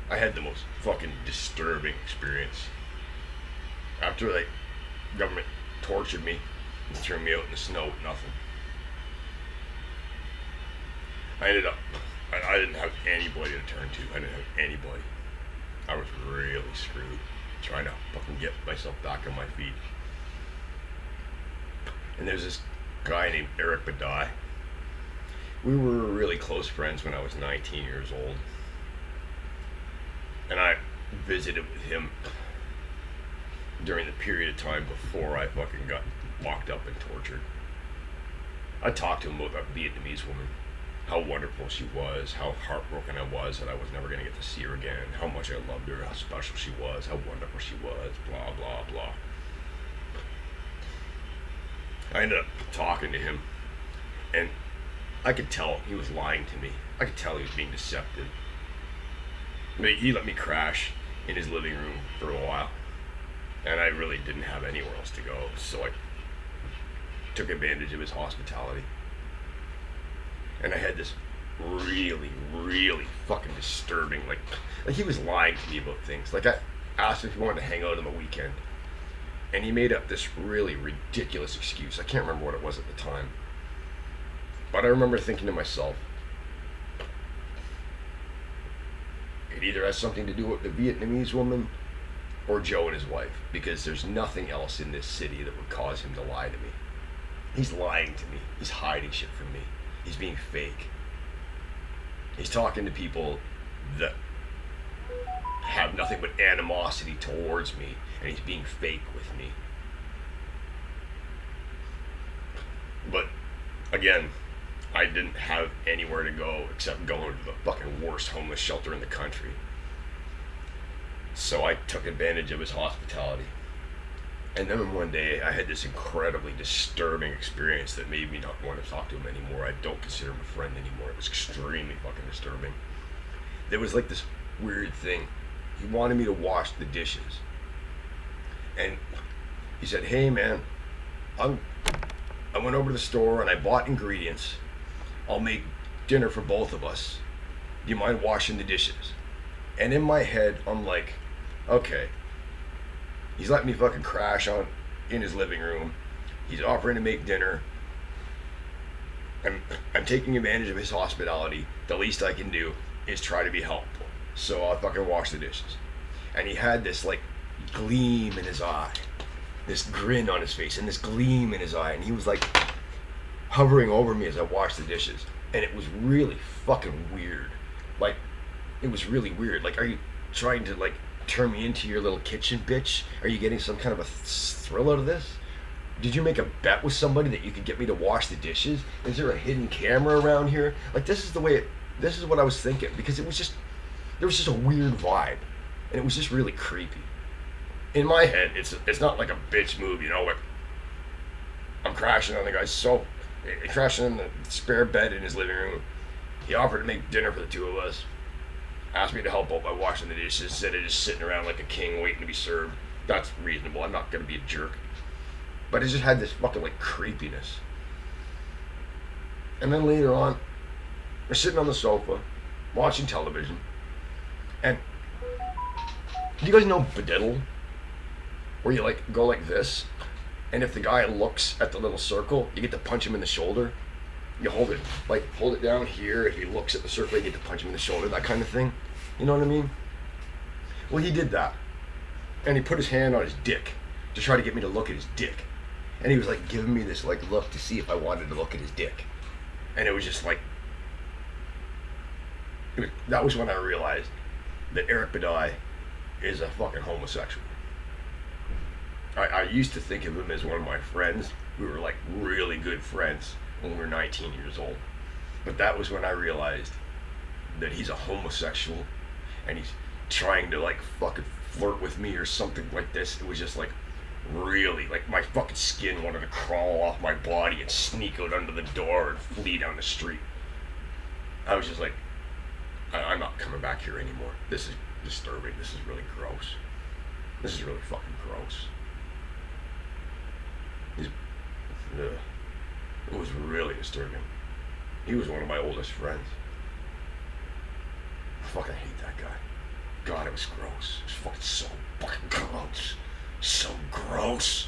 I had the most fucking disturbing experience. After like government tortured me and threw me out in the snow with nothing, I ended up I didn't have anybody to turn to. I didn't have anybody. I was really screwed trying to fucking get myself back on my feet. And there's this guy named Eric Budai. We were really close friends when I was 19 years old. And I visited with him during the period of time before I fucking got locked up and tortured. I talked to him about that Vietnamese woman, how wonderful she was, how heartbroken I was that I was never going to get to see her again, how much I loved her, how special she was, how wonderful she was, blah, blah, blah. I ended up talking to him, and I could tell he was lying to me. I could tell he was being deceptive. But he let me crash in his living room for a while, and I really didn't have anywhere else to go, so I took advantage of his hospitality. And I had this really, really fucking disturbing, like he was lying to me about things. Like I asked him if he wanted to hang out on the weekend, and he made up this really ridiculous excuse. I can't remember what it was at the time, but I remember thinking to myself, it either has something to do with the Vietnamese woman or Joe and his wife, because there's nothing else in this city that would cause him to lie to me. He's lying to me. He's hiding shit from me. He's being fake. He's talking to people that have nothing but animosity towards me, and he's being fake with me. But again, I didn't have anywhere to go except going to the fucking worst homeless shelter in the country. So I took advantage of his hospitality. And then one day I had this incredibly disturbing experience that made me not want to talk to him anymore. I don't consider him a friend anymore. It was extremely fucking disturbing. There was like this weird thing. He wanted me to wash the dishes. And he said, hey man, I went over to the store and I bought ingredients. I'll make dinner for both of us. Do you mind washing the dishes? And in my head, I'm like, okay. He's letting me fucking crash on in his living room. He's offering to make dinner. I'm taking advantage of his hospitality. The least I can do is try to be helpful. So I'll fucking wash the dishes. And he had this like gleam in his eye, this grin on his face, and this gleam in his eye, and he was like hovering over me as I washed the dishes. And it was really fucking weird. Like, it was really weird. Like, are you trying to like turn me into your little kitchen bitch? Are you getting some kind of a thrill out of this? Did you make a bet with somebody that you could get me to wash the dishes? Is there a hidden camera around here? Like, this is what I was thinking, because there was just a weird vibe, and it was just really creepy. In my head, it's not like a bitch move, you know, like I'm crashing on the guy's sofa, crashing in the spare bed in his living room. He offered to make dinner for the two of us. Asked me to help out by washing the dishes instead of just sitting around like a king waiting to be served. That's reasonable. I'm not going to be a jerk. But it just had this fucking like creepiness. And then later on, we're sitting on the sofa, watching television. And do you guys know Budai? Where you like go like this, and if the guy looks at the little circle, you get to punch him in the shoulder. You hold it down here. If he looks at the circle, you get to punch him in the shoulder, that kind of thing. You know what I mean? Well, he did that. And he put his hand on his dick to try to get me to look at his dick. And he was like giving me this like look to see if I wanted to look at his dick. And it was just like, that was when I realized that Eric Budai is a fucking homosexual. I used to think of him as one of my friends. We were like really good friends when we were 19 years old. But that was when I realized that he's a homosexual and he's trying to like fucking flirt with me or something like this. It was just like really, like my fucking skin wanted to crawl off my body and sneak out under the door and flee down the street. I was just like, I'm not coming back here anymore. This is disturbing. This is really gross. This is really fucking gross. It was really disturbing. He was one of my oldest friends. I fucking hate that guy. was gross. It was fucking so fucking gross. So gross.